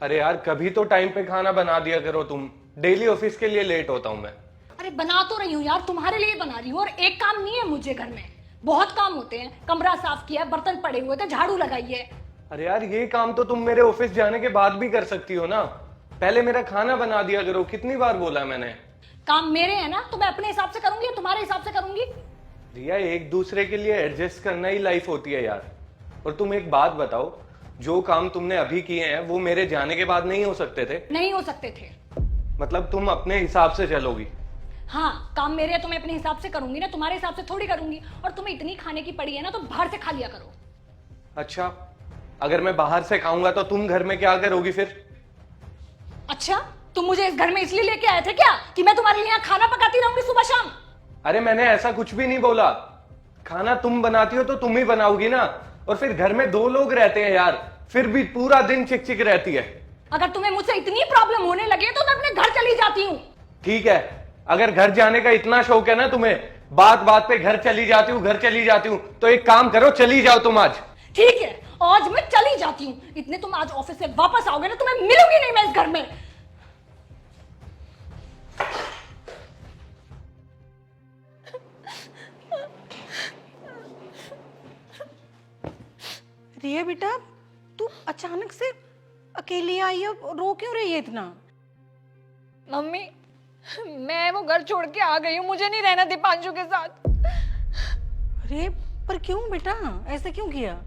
अरे यार, कभी तो टाइम पे खाना बना दिया करो तुम। डेली ऑफिस के लिए लेट होता हूँ मैं। अरे बना तो रही हूँ यार, तुम्हारे लिए बना रही हूँ। और एक काम नहीं है मुझे घर में, बहुत काम होते हैं। कमरा साफ किया, बर्तन पड़े हुए थे, झाड़ू लगाई है। अरे यार, ये काम तो तुम मेरे ऑफिस जाने के बाद भी कर सकती हो ना। पहले मेरा खाना बना दिया करो, कितनी बार बोला मैंने। काम मेरे है ना, तो मैं अपने हिसाब से करूंगी या तुम्हारे हिसाब से करूंगी? रिया, एक दूसरे के लिए एडजस्ट करना ही लाइफ होती है यार। और तुम एक बात बताओ, जो काम तुमने अभी किए हैं वो मेरे जाने के बाद नहीं हो सकते थे? नहीं हो सकते थे। मतलब तुम अपने हिसाब से चलोगी? हाँ, काम मेरे है तो मैं अपने हिसाब से करूंगी ना, तुम्हारे हिसाब से थोड़ी करूंगी। और तुम्हें इतनी खाने की पड़ी है ना, तो बाहर से खा लिया करो। अच्छा, अगर मैं बाहर से खाऊंगा तो तुम घर में क्या करोगी फिर? अच्छा, तुम मुझे इस घर में इसलिए लेके आए थे क्या कि मैं तुम्हारे लिए यहाँ खाना पकाती रहूंगी सुबह शाम? अरे मैंने ऐसा कुछ भी नहीं बोला। खाना तुम बनाती हो तो तुम ही बनाओगी ना। और फिर घर में दो लोग रहते हैं यार, फिर भी पूरा दिन चिक रहती है। अगर तुम्हें मुझसे इतनी प्रॉब्लम होने लगे तो मैं अपने घर चली जाती हूँ। ठीक है, अगर घर जाने का इतना शौक है ना तुम्हें, बात बात पे घर चली जाती हूँ घर चली जाती हूँ, तो एक काम करो, चली जाओ तुम आज। ठीक है, आज मैं चली जाती हूँ। इतने तुम आज ऑफिस से वापस आओगे ना, तुम्हें मिलूंगी नहीं मैं इस घर में। रिया बेटा, तू अचानक से अकेली आई है, रो क्यों रही है इतना? मम्मी, मैं वो घर छोड़ के आ गई हूँ, मुझे नहीं रहना दीपांशु के साथ। अरे पर क्यों बेटा, ऐसा क्यों किया?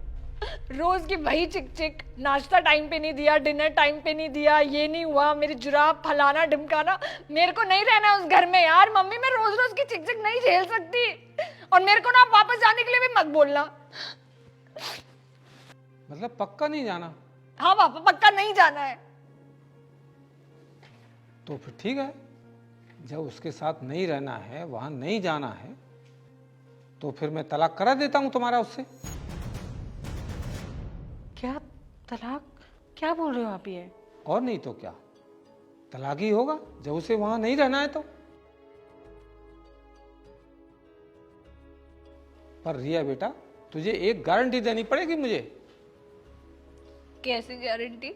रोज की वही चिक चिक, नाश्ता टाइम पे नहीं दिया, डिनर टाइम पे नहीं दिया, ये नहीं हुआ, मेरी जुराब फलाना ढिमकाना। मेरे को नहीं रहना उस घर में यार। मम्मी, मैं रोज रोज की चिक चिक नहीं झेल सकती। और मेरे को ना आप वापस जाने के लिए भी मत बोलना। मतलब पक्का नहीं जाना? हाँ, पापा पक्का नहीं जाना है। तो फिर ठीक है, जब उसके साथ नहीं रहना है, वहां नहीं जाना है, तो फिर मैं तलाक करा देता हूं तुम्हारा उससे। क्या तलाक? क्या बोल रहे हो आप ये? और नहीं तो क्या, तलाक ही होगा जब उसे वहां नहीं रहना है तो। पर रिया बेटा, तुझे एक गारंटी देनी पड़ेगी मुझे। कैसी गारंटी?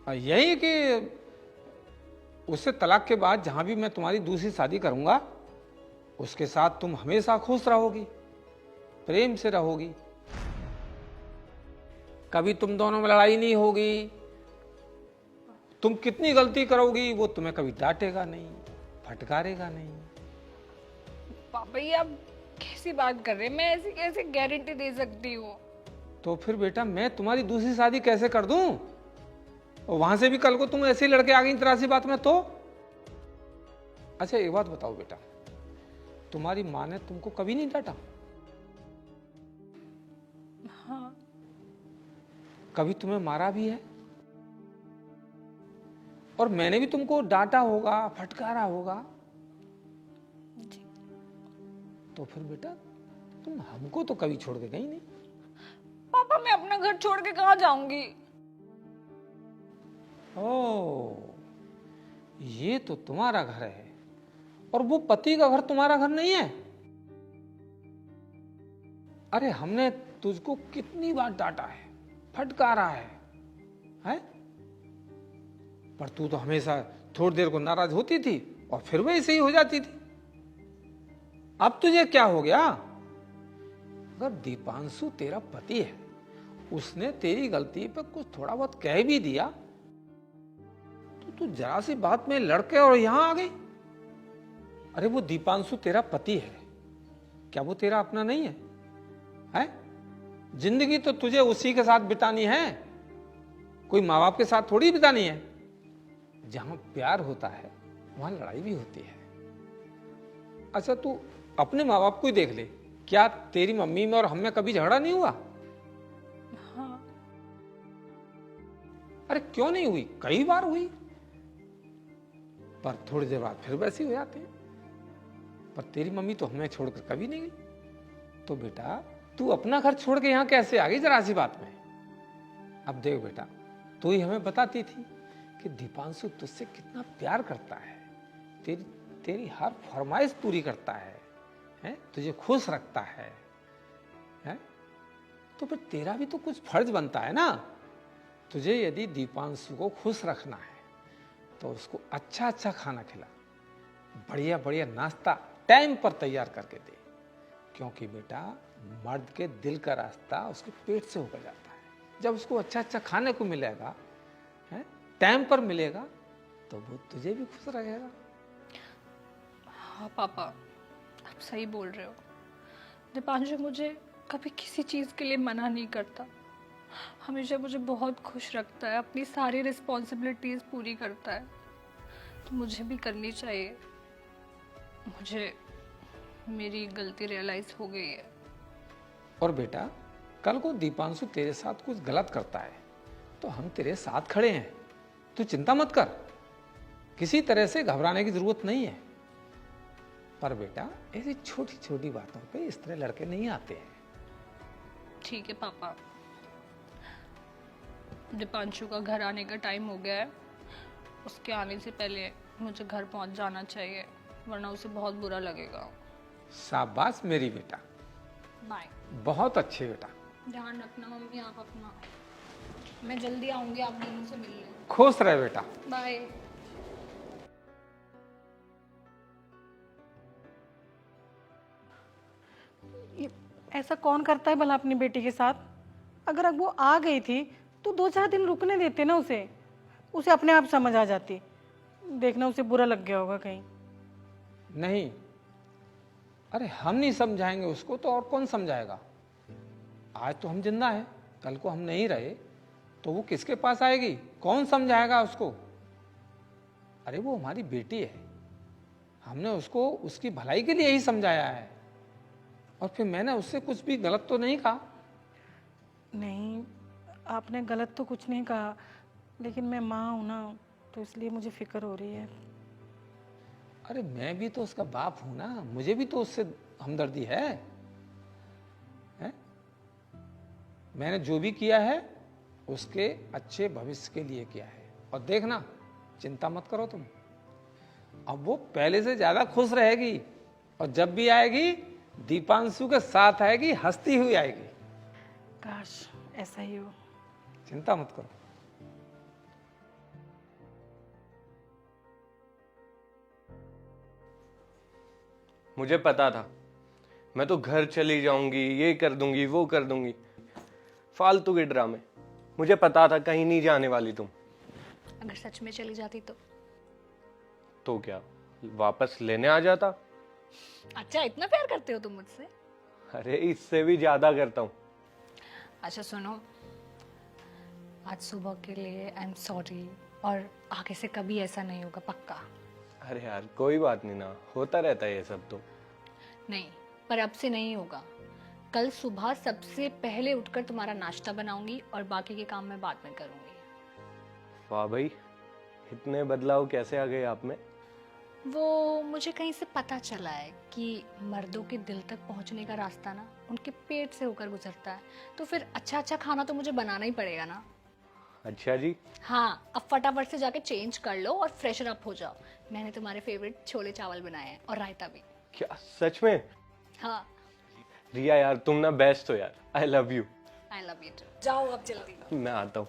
यही कि उससे तलाक के बाद जहां भी मैं तुम्हारी दूसरी शादी करूंगा, उसके साथ तुम हमेशा खुश रहोगी, प्रेम से रहोगी, कभी तुम दोनों में लड़ाई नहीं होगी। तुम कितनी गलती करोगी वो तुम्हें कभी डांटेगा नहीं, फटकारेगा नहीं। पापा, ये आप कैसी बात कर रहे हैं? मैं ऐसी कैसे गारंटी दे सकती हूँ? तो फिर बेटा, मैं तुम्हारी दूसरी शादी कैसे कर दूं? और वहां से भी कल को तुम ऐसे लड़के आ गई तरह सी बात में तो? अच्छा एक बात बताओ बेटा, तुम्हारी माँ ने तुमको कभी नहीं डांटा? हाँ। कभी तुम्हें मारा भी है? और मैंने भी तुमको डांटा होगा, फटकारा होगा? जी। तो फिर बेटा, तुम हमको तो कभी छोड़ के गई नहीं। पापा, मैं अपना घर छोड़ के कहाँ जाऊंगी? ओ, ये तो तुम्हारा घर है और वो पति का घर तुम्हारा घर नहीं है? अरे हमने तुझको कितनी बार डांटा है, फटकारा है? पर तू तो हमेशा थोड़ी देर को नाराज होती थी और फिर वैसे ही हो जाती थी। अब तुझे क्या हो गया? अगर दीपांशु तेरा पति है, उसने तेरी गलती पे कुछ थोड़ा बहुत कह भी दिया, तो तू जरा सी बात में लड़के और यहां आ गई। अरे वो दीपांशु तेरा पति है, क्या वो तेरा अपना नहीं है? जिंदगी तो तुझे उसी के साथ बितानी है, कोई माँ बाप के साथ थोड़ी बितानी है। जहां प्यार होता है वहां लड़ाई भी होती है। अच्छा तू अपने माँ बाप को ही देख ले, क्या तेरी मम्मी में और हम में कभी झगड़ा नहीं हुआ? हाँ। अरे क्यों नहीं हुई, कई बार हुई, पर थोड़ी देर बाद फिर वैसी हो जाती है। पर तेरी मम्मी तो हमें छोड़कर कभी नहीं गई। तो बेटा, तू अपना घर छोड़ के यहां कैसे आ गई जरा सी बात में? अब देख बेटा, तू ही हमें बताती थी कि दीपांशु तुझसे कितना प्यार करता है, तेरी हर फरमाइश पूरी करता है, तुझे खुश रखता है? तो फिर तेरा भी तो कुछ फर्ज बनता है ना तुझे यदि दीपांशु को खुश रखना है तो उसको अच्छा अच्छा खाना खिला, बढ़िया बढ़िया नाश्ता टाइम पर तैयार करके दे, क्योंकि बेटा मर्द के दिल का रास्ता उसके पेट से होकर जाता है। जब उसको अच्छा अच्छा खाने को मिलेगा, है, टाइम पर मिलेगा, तो वो तुझे भी खुश रखेगा। हाँ पापा, आप सही बोल रहे हो। दीपांशु मुझे कभी किसी चीज़ के लिए मना नहीं करता, हमेशा मुझे बहुत खुश रखता है, अपनी सारी रिस्पॉन्सिबिलिटीज़ पूरी करता है। तो मुझे भी करनी चाहिए। मुझे मेरी गलती रियलाइज़ हो गई है। और बेटा कल को दीपांशु तेरे साथ कुछ गलत करता है तो हम तेरे साथ खड़े हैं, तू चिंता मत कर, किसी तरह से घबराने की जरूरत नहीं है। पर बेटा ऐसी छोटी छोटी बातों पे इस तरह लड़के नहीं आते हैं। ठीक है पापा, दीपांशु का घर आने का टाइम हो गया है, उसके आने से पहले मुझे घर पहुंच जाना चाहिए, वरना उसे बहुत बुरा लगेगा। शाबाश मेरी बेटा, बाय। बहुत अच्छे बेटा। ध्यान रखना मम्मी आप अपना, मैं जल्दी आऊंगी आप दोनों से मिलने। खुश रहे बेटा। बाय। ये ऐसा कौन करता है भला अपनी बेटी के साथ? अगर वो आ गई थी तो 2-4 दिन रुकने देते ना उसे, उसे अपने आप समझ आ जाती। देखना उसे बुरा लग गया होगा कहीं। नहीं, अरे हम नहीं समझाएंगे उसको तो और कौन समझाएगा। आज तो हम जिंदा हैं, कल को हम नहीं रहे तो वो किसके पास आएगी, कौन समझाएगा उसको। अरे वो हमारी बेटी है, हमने उसको उसकी भलाई के लिए ही समझाया है। और फिर मैंने उससे कुछ भी गलत तो नहीं कहा। नहीं, आपने गलत तो कुछ नहीं कहा, लेकिन मैं माँ हूँ ना, तो इसलिए मुझे फिक्र हो रही है। अरे मैं भी तो उसका बाप हूं ना, मुझे भी तो उससे हमदर्दी है? मैंने जो भी किया है उसके अच्छे भविष्य के लिए किया है। और देखना, चिंता मत करो तुम, अब वो पहले से ज्यादा खुश रहेगी। और जब भी आएगी दीपांशु के साथ आएगी, हंसती हुई आएगी। काश ऐसा ही हो। चिंता मत करो। मुझे पता था मैं तो घर चली जाऊंगी, ये कर दूंगी, वो कर दूंगी, फालतू के ड्रामे। मुझे पता था कहीं नहीं जाने वाली तुम। अगर सच में चली जाती तो क्या वापस लेने आ जाता? अच्छा, इतना प्यार करते हो तुम मुझसे? अरे इससे भी ज्यादा करता हूँ। अच्छा सुनो, आज सुबह के लिए आई एम सॉरी, और आगे से कभी ऐसा नहीं होगा, पक्का? अरे यार कोई बात नहीं ना, होता रहता है ये सब तो। नहीं, पर अब से नहीं होगा। कल सुबह सबसे पहले उठकर तुम्हारा नाश्ता बनाऊंगी और बाकी के काम मैं बाद में करूंगी। वाह भाई, इतने बदलाव कैसे आ गए आप में? वो मुझे कहीं से पता चला है कि मर्दों के दिल तक पहुंचने का रास्ता ना उनके पेट से होकर गुजरता है, तो फिर अच्छा अच्छा खाना तो मुझे बनाना ही पड़ेगा ना। अच्छा जी। हाँ, अब फटाफट से जाके चेंज कर लो और फ्रेशर अप हो जाओ। मैंने तुम्हारे फेवरेट छोले चावल बनाए हैं और रायता भी। क्या सच में? हाँ। रिया यार तुम ना बेस्ट हो यार, I love you. I love you too. जाओ अब जल्दी। मैं आता हूँ।